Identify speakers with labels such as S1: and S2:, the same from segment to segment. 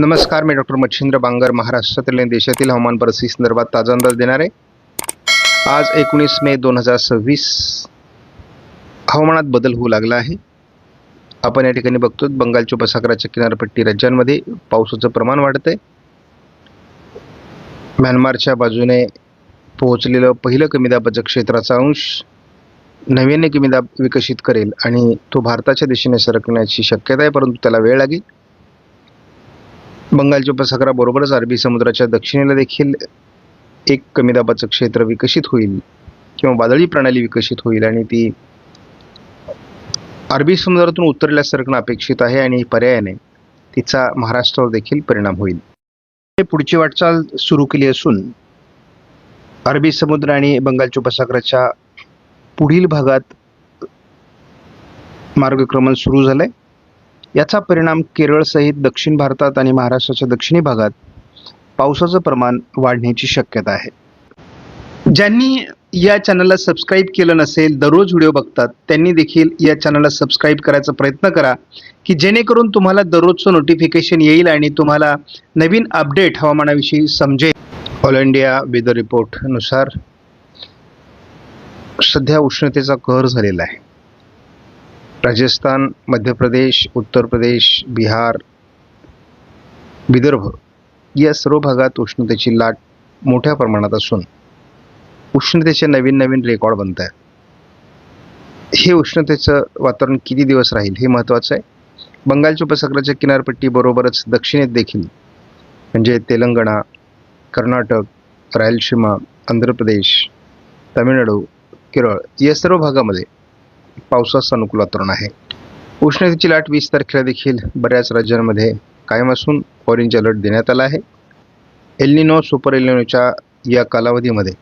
S1: नमस्कार, मी डॉक्टर मच्छिंद्र बांगर महाराष्ट्रातील आणि देशातील हवामान परिस्थितीसंदर्भात ताजा अंदाज देणार आहे. आज 19 मे 2026 हवामानात बदल होऊ लागला आहे. आपण या ठिकाणी बघतो बंगालच्या उपसागराच्या किनारपट्टी राज्यांमध्ये पावसाचं प्रमाण वाढतंय. म्यानमारच्या बाजूने पोहोचलेलं पहिलं कमी दाबाचं क्षेत्राचा अंश नव्याने कमी दाब विकसित करेल आणि तो भारताच्या दिशेने सरकण्याची शक्यता आहे, परंतु त्याला वेळ लागेल. बंगालच्या उपसागराबरोबरच अरबी समुद्राच्या दक्षिणेला देखील एक कमी दाबाचं क्षेत्र विकसित होईल किंवा वादळी प्रणाली विकसित होईल आणि ती अरबी समुद्रातून उत्तरेला सरकणं अपेक्षित आहे आणि पर्यायाने तिचा महाराष्ट्रावर देखील परिणाम होईल. पुढची वाटचाल सुरू केली असून अरबी समुद्र आणि बंगालच्या उपसागराच्या पुढील भागात मार्गक्रमण सुरू झालंय. याचा परिणाम केरळसहित दक्षिण भारतात आणि महाराष्ट्राच्या दक्षिणी भागात पावसाचं प्रमाण वाढण्याची शक्यता आहे. ज्यांनी या चॅनलला सबस्क्राईब केलं नसेल, दररोज व्हिडिओ बघतात, त्यांनी देखील या चॅनलला सबस्क्राईब करायचा प्रयत्न करा की जेणेकरून तुम्हाला दररोजचं नोटिफिकेशन येईल आणि तुम्हाला नवीन अपडेट हवामानाविषयी समजेल. ऑल इंडिया वेदर रिपोर्टनुसार सध्या उष्णतेचा कहर झालेला आहे. राजस्थान, मध्य प्रदेश, उत्तर प्रदेश, बिहार, विदर्भ या सर्व भागात उष्णतेची लाट मोठ्या प्रमाणात असून उष्णतेचे नवीन रेकॉर्ड बनत आहेत. हे उष्णतेचं वातावरण किती दिवस राहील हे महत्त्वाचं आहे. बंगालच्या उपसागराच्या किनारपट्टीबरोबरच दक्षिणेत देखील म्हणजे तेलंगणा, कर्नाटक, रायलसीमा, आंध्र प्रदेश, तामिळनाडू, केरळ या सर्व भागामध्ये पावसाचं अनुकूल वातावरण आहे. उष्णतेची लाट 20 तारखेला देखील बऱ्याच राज्यांमध्ये कायम असून ऑरेंज अलर्ट देण्यात आला आहे. एल्निनो, सुपर एल्निनोच्या या कालावधीमध्ये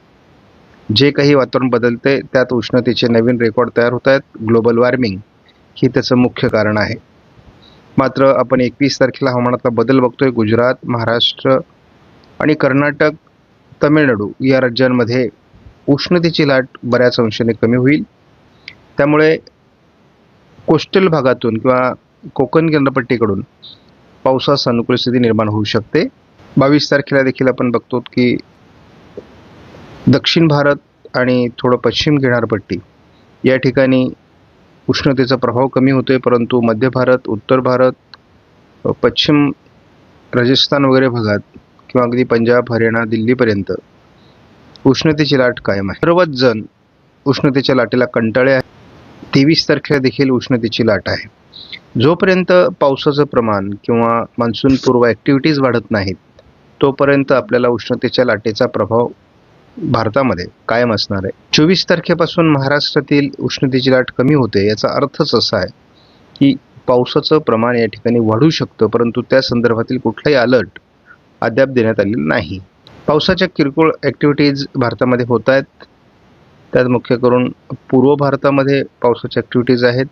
S1: जे काही वातावरण बदलते त्यात उष्णतेचे नवीन रेकॉर्ड तयार होत आहेत. ग्लोबल वॉर्मिंग ही त्याचं मुख्य कारण आहे. मात्र आपण 21 तारखेला हवामानातला बदल बघतोय. गुजरात, महाराष्ट्र आणि कर्नाटक, तमिळनाडू या राज्यांमध्ये उष्णतेची लाट बऱ्याच अंशाने कमी होईल. त्यामुळे कोस्टल भागातून किंवा कोकण किनारपट्टीकडून पावसाची अनुकूल स्थिती निर्माण होऊ शकते. 22 तारखेला देखील आपण बघतो की दक्षिण भारत आणि थोडं पश्चिम किनारपट्टी या ठिकाणी उष्णतेचा प्रभाव कमी होतोय, परंतु मध्य भारत, उत्तर भारत, पश्चिम राजस्थान वगैरे भागात किंवा अगदी पंजाब, हरियाणा, दिल्लीपर्यंत उष्णतेची लाट कायम आहे. सर्वच जण उष्णतेच्या लाटेला कंटाळले आहेत. 23 तारखेला देखील उष्णतेची लाट आहे. जोपर्यंत पावसाचं प्रमाण किंवा मान्सून पूर्व ॲक्टिव्हिटीज वाढत नाहीत तोपर्यंत आपल्याला उष्णतेच्या लाटेचा प्रभाव भारतामध्ये कायम असणार आहे. 24 तारखेपासून महाराष्ट्रातील उष्णतेची लाट कमी होते. याचा अर्थच असा आहे की पावसाचं प्रमाण या ठिकाणी वाढू शकतं, परंतु त्या संदर्भातील कुठलाही अलर्ट अद्याप देण्यात आलेला नाही. पावसाच्या किरकोळ ॲक्टिव्हिटीज भारतामध्ये होत आहेत. त्यात मुख्य करून पूर्व भारतामध्ये पावसाच्या ॲक्टिव्हिटीज आहेत,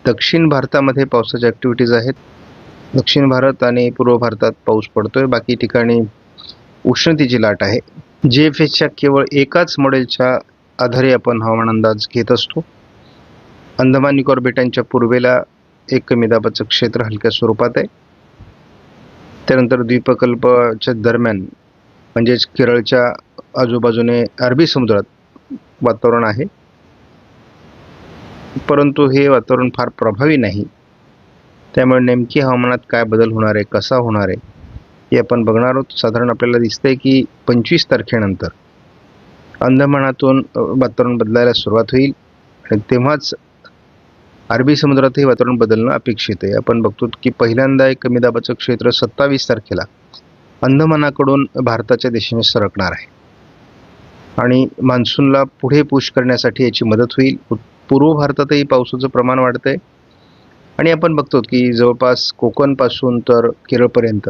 S1: दक्षिण भारतामध्ये पावसाच्या ॲक्टिव्हिटीज आहेत. दक्षिण भारत आणि पूर्व भारतात पाऊस पडतोय. बाकी ठिकाणी उष्णतेची लाट आहे. GFSच्या केवळ एकाच मॉडेलच्या आधारे आपण हवामान अंदाज घेत असतो. अंदमान निकोबार बेटांच्या पूर्वेला एक कमी दाबाचं क्षेत्र हलक्या स्वरूपात आहे. त्यानंतर द्वीपकल्पाच्या दरम्यान म्हणजेच केरळच्या आजूबाजूने अरबी समुद्रात वातावरण आहे, परंतु हे वातावरण फार प्रभावी नाही. त्यामुळे नेमकी हवामानात काय बदल होणार आहे, कसा होणार आहे हे आपण बघणार आहोत. साधारण आपल्याला दिसतंय की 25 तारखेनंतर अंदमानातून वातावरण बदलायला सुरुवात होईल आणि तेव्हाच अरबी समुद्रातही वातावरण बदलणं अपेक्षित आहे. आपण बघतो की पहिल्यांदा एक कमी दाबाचं क्षेत्र 27 तारखेला अंदमानाकडून भारताच्या दिशेने सरकणार आहे आणि मान्सूनला पुढे पुश करण्यासाठी याची मदत होईल. पूर्व भारतातही पावसाचं प्रमाण वाढतंय आणि आपण बघतो की जवळपास कोकणपासून तर केरळपर्यंत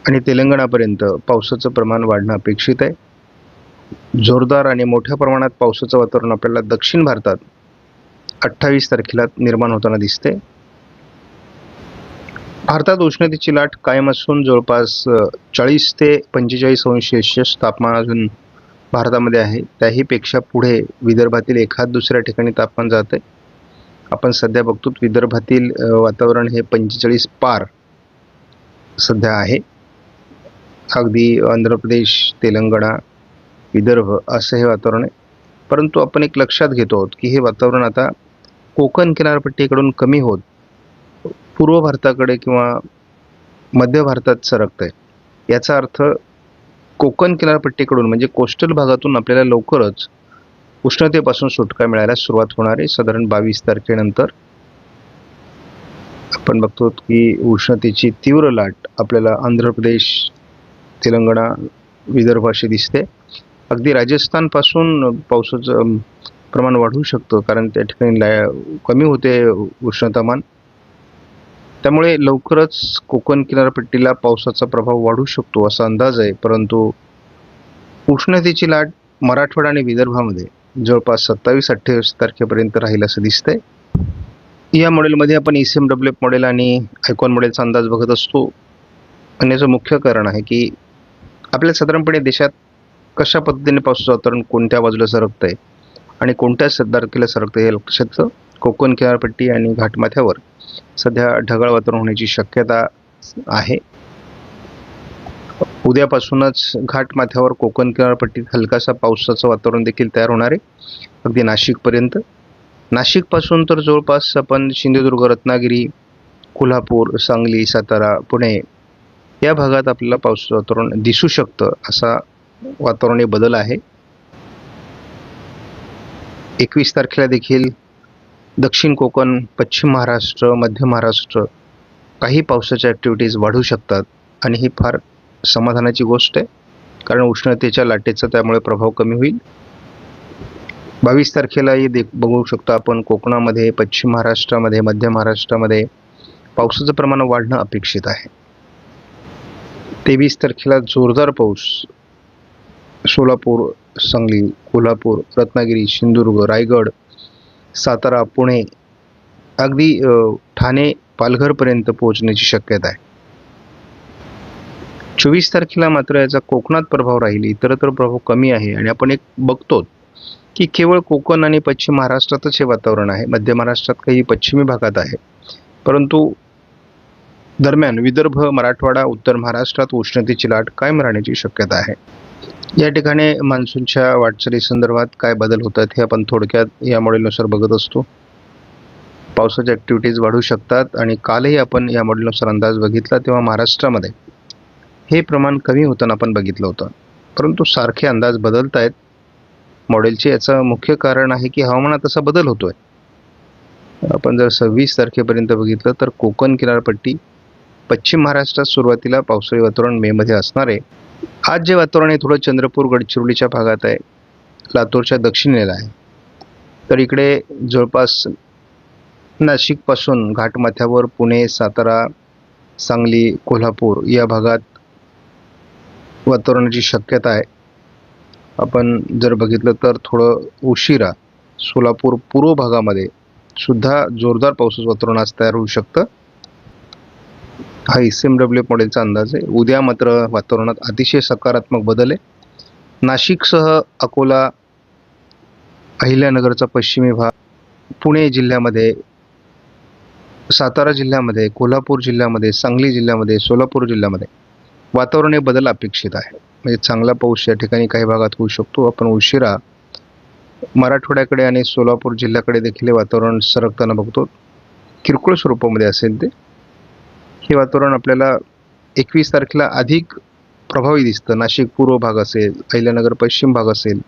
S1: आणि तेलंगणापर्यंत पावसाचं प्रमाण वाढणं अपेक्षित आहे. जोरदार आणि मोठ्या प्रमाणात पावसाचं वातावरण आपल्याला दक्षिण भारतात 28 तारखेला निर्माण होताना दिसते. भारतात उष्णतेची लाट कायम असून जवळपास 40 ते 45 अंश सेल्सिअस तापमान अजून भारतामध्ये आहे. त्याहीपेक्षा पुढे विदर्भातील एखाद दुसऱ्या ठिकाणी तापमान जात आहे. आपण सध्या बघतो विदर्भातील वातावरण हे 45 पार सध्या आहे. अगदी आंध्र प्रदेश, तेलंगणा, विदर्भ असं हे वातावरण आहे. परंतु आपण एक लक्षात घेतो आहोत की हे वातावरण आता कोकण किनारपट्टीकडून कमी होत पूर्व भारताकडे किंवा मध्य भारतात सरकत आहे. याचा अर्थ कोकण किनारपट्टीकडून म्हणजे कोस्टल भागातून आपल्याला लवकरच उष्णतेपासून सुटका मिळायला सुरुवात होणार आहे. साधारण 22 तारखेनंतर आपण बघतो की उष्णतेची तीव्र लाट आपल्याला आंध्र प्रदेश, तेलंगणा, विदर्भ अशी दिसते. अगदी राजस्थानपासून पावसाचं प्रमाण वाढू शकतं, कारण त्या ठिकाणी कमी होते उष्णतामान. त्यामुळे लवकरच कोकण किनारपट्टीला पावसाचा प्रभाव वाढू शकतो असा अंदाज आहे. परंतु उष्णतेची लाट मराठवाडा आणि विदर्भामध्ये जवळपास 27-28 तारखेपर्यंत राहील असं दिसतंय. या मॉडेलमध्ये आपण ECMWF मॉडेल आणि आयकॉन मॉडेलचा अंदाज बघत असतो. आणि याचं मुख्य कारण आहे की आपल्या साधारणपणे देशात कशा पद्धतीने पावसाचं वातावरण कोणत्या बाजूला सरकतंय आणि कोणत्या तारखेला सरकतंय हे लक्षात येतं. कोकण किनारपट्टी आणि घाटमाथ्यावर सध्या ढगाळ वातावरण होण्याची शक्यता आहे. उद्यापासूनच घाटमाथ्यावर कोकण किनारपट्टीत हलकासा पावसाचं वातावरण देखील तयार होणार आहे, अगदी नाशिकपर्यंत. नाशिकपासून तर जवळपास आपण सिंधुदुर्ग, रत्नागिरी, कोल्हापूर, सांगली, सातारा, पुणे या भागात आपल्याला पावसाचं वातावरण दिसू शकतं असा वातावरणीय बदल आहे. 21 तारखेला देखील दक्षिण कोकण, पश्चिम महाराष्ट्र, मध्य महाराष्ट्र काही पावसाच्या ॲक्टिव्हिटीज वाढू शकतात आणि ही फार समाधानाची गोष्ट आहे, कारण उष्णतेच्या लाटेचा त्यामुळे प्रभाव कमी होईल. 22 तारखेलाही बघू शकतो आपण कोकणामध्ये, पश्चिम महाराष्ट्रामध्ये, मध्य महाराष्ट्रामध्ये पावसाचं प्रमाण वाढणं अपेक्षित आहे. 23 तारखेला जोरदार पाऊस सोलापूर, सांगली, कोल्हापूर, रत्नागिरी, सिंधुदुर्ग, रायगड, सातारा, पुणे, अगदी ठाणे, पालघरपर्यंत पोहोचण्याची शक्यता आहे. 24 तारखेला मात्र याचा कोकणात प्रभाव राहील, इतरत्र प्रभाव कमी आहे. आणि आपण एक बघतो की केवळ कोकण आणि पश्चिम महाराष्ट्रातच हे वातावरण आहे, मध्य महाराष्ट्रात काही पश्चिमी भागात आहे. परंतु दरम्यान विदर्भ, मराठवाडा, उत्तर महाराष्ट्रात उष्णतेची लाट कायम राहण्याची शक्यता आहे. या ठिकाणी मान्सूनच्या वाटचाली संदर्भात काय बदल होतात हे आपण थोडक्यात या मॉडेलनुसार बघत असतो. पावसाच्या ॲक्टिव्हिटीज वाढू शकतात आणि कालही आपण या मॉडेलनुसार अंदाज बघितला तेव्हा महाराष्ट्रामध्ये हे प्रमाण कमी होताना आपण बघितलं होतं. परंतु सारखे अंदाज बदलत आहेत मॉडेलचे. याचं मुख्य कारण आहे की हवामानात असा बदल होतोय. आपण जर 26 तारखेपर्यंत बघितलं तर कोकण किनारपट्टी, पश्चिम महाराष्ट्रात सुरुवातीला पावसाळी वातावरण मेमध्ये असणार आहे. आज जे वातावरण आहे थोडं चंद्रपूर, गडचिरोलीच्या भागात आहे, लातूरच्या दक्षिणेला आहे. तर इकडे जवळपास नाशिकपासून घाटमाथ्यावर पुणे, सातारा, सांगली, कोल्हापूर या भागात वातावरणाची शक्यता आहे. आपण जर बघितलं तर थोडं उशिरा सोलापूर पूर्व भागामध्ये सुद्धा जोरदार पावसाचं वातावरण आज तयार होऊ शकतं. हा ECMWF मॉडेलचा अंदाज आहे. उद्या मात्र वातावरणात अतिशय सकारात्मक बदल आहे. नाशिकसह अकोला, अहिल्यानगरचा पश्चिमी भाग, पुणे जिल्ह्यामध्ये, सातारा जिल्ह्यामध्ये, कोल्हापूर जिल्ह्यामध्ये, सांगली जिल्ह्यामध्ये, सोलापूर जिल्ह्यामध्ये वातावरणीय बदल अपेक्षित आहे. म्हणजे चांगला पाऊस या ठिकाणी काही भागात होऊ शकतो. आपण उशिरा मराठवाड्याकडे आणि सोलापूर जिल्ह्याकडे देखील वातावरण सरकताना बघतो. किरकोळ स्वरूपामध्ये असेल ते. हे वातावरण आपल्याला 21 तारखेला अधिक प्रभावी दिसतं. नाशिक पूर्व भाग असेल, अहिल्यानगर पश्चिम भाग असेल,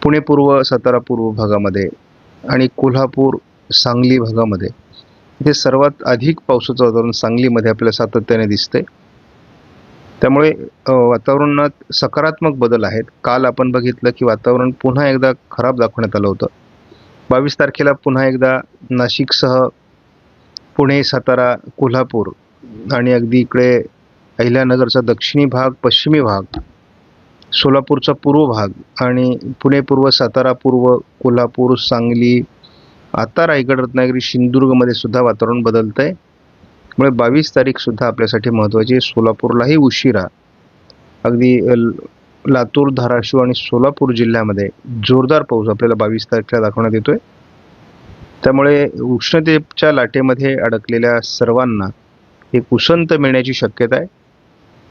S1: पुणे पूर्व, सातारा पूर्व भागामध्ये आणि कोल्हापूर, सांगली भागामध्ये इथे सर्वात अधिक पावसाचं वातावरण सांगलीमध्ये आपल्याला सातत्याने दिसतंय. त्यामुळे वातावरणात सकारात्मक बदल आहेत. काल आपण बघितलं की वातावरण पुन्हा एकदा खराब दाखवण्यात आलं होतं. 22 तारखेला पुन्हा एकदा नाशिकसह पुणे, सातारा, कोल्हापूर आणि अगदी इकडे अहिल्यानगरचा दक्षिणी भाग, पश्चिमी भाग, सोलापूरचा पूर्व भाग आणि पुणे पूर्व, सातारा पूर्व, कोल्हापूर, सांगली, आता रायगड, रत्नागिरी, सिंधुदुर्गमध्ये सुद्धा वातावरण बदलत आहे. त्यामुळे 22 तारीखसुद्धा आपल्यासाठी महत्त्वाची आहे. सोलापूरलाही उशिरा अगदी लातूर, धाराशिव आणि सोलापूर जिल्ह्यामध्ये जोरदार पाऊस आपल्याला 22 तारखेला दाखवण्यात येतोय. त्यामुळे उष्णतेच्या लाटेमध्ये अडकलेल्या सर्वांना एक उसंत मिळण्याची शक्यता आहे.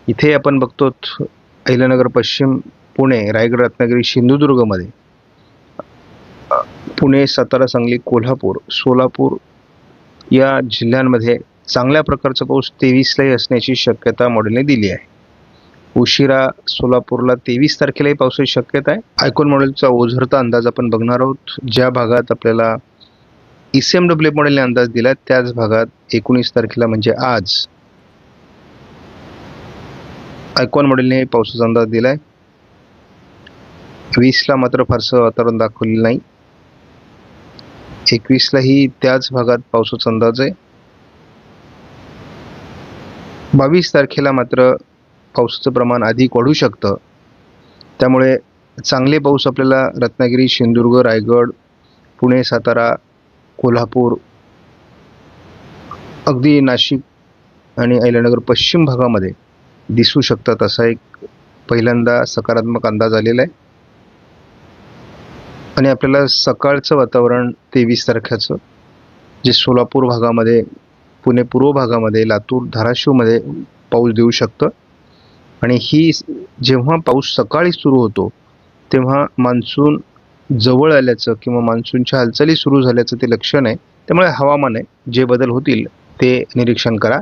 S1: इथे आपण बघतो अहिल्यानगर पश्चिम, पुणे, रायगड, रत्नागिरी, सिंधुदुर्गमध्ये, पुणे, सातारा, सांगली, कोल्हापूर, सोलापूर या जिल्ह्यांमध्ये चांगल्या प्रकारचा पाऊस 23लाही असण्याची शक्यता मॉडेलने दिली आहे. उशिरा सोलापूरला 23 तारखेलाही पावसाची शक्यता आहे. आयकॉन मॉडेलचा ओझरता अंदाज आपण बघणार आहोत. ज्या भागात आपल्याला ECMWF मॉडेलने अंदाज दिला त्याच भागात 19 तारखेला म्हणजे आज आयकॉन मॉडेलने पावसाचा अंदाज दिलाय. 20ला मात्र फारसं वातावरण दाखवलेलं नाही. 21लाही त्याच भागात पावसाचा अंदाज आहे. 22 तारखेला मात्र पावसाचं प्रमाण अधिक वाढू शकतं. त्यामुळे चांगले पाऊस आपल्याला रत्नागिरी, सिंधुदुर्ग, रायगड, पुणे, सातारा, कोल्हापूर, अगदी नाशिक आणि अहिल्यानगर पश्चिम भागामध्ये दिसू शकतात असा एक पहिल्यांदा सकारात्मक अंदाज आलेला आहे. आणि आपल्याला सकाळचं वातावरण 23 तारखेचं जे सोलापूर भागामध्ये, पुणे पूर्व भागामध्ये, लातूर, धाराशिवमध्ये पाऊस देऊ शकतं. आणि ही जेव्हा पाऊस सकाळी सुरू होतो तेव्हा मान्सून जवळ आल्याचं किंवा मान्सूनच्या हालचाली सुरू झाल्याचं ते लक्षण आहे. त्यामुळे हवामान आहे जे बदल होतील ते निरीक्षण करा.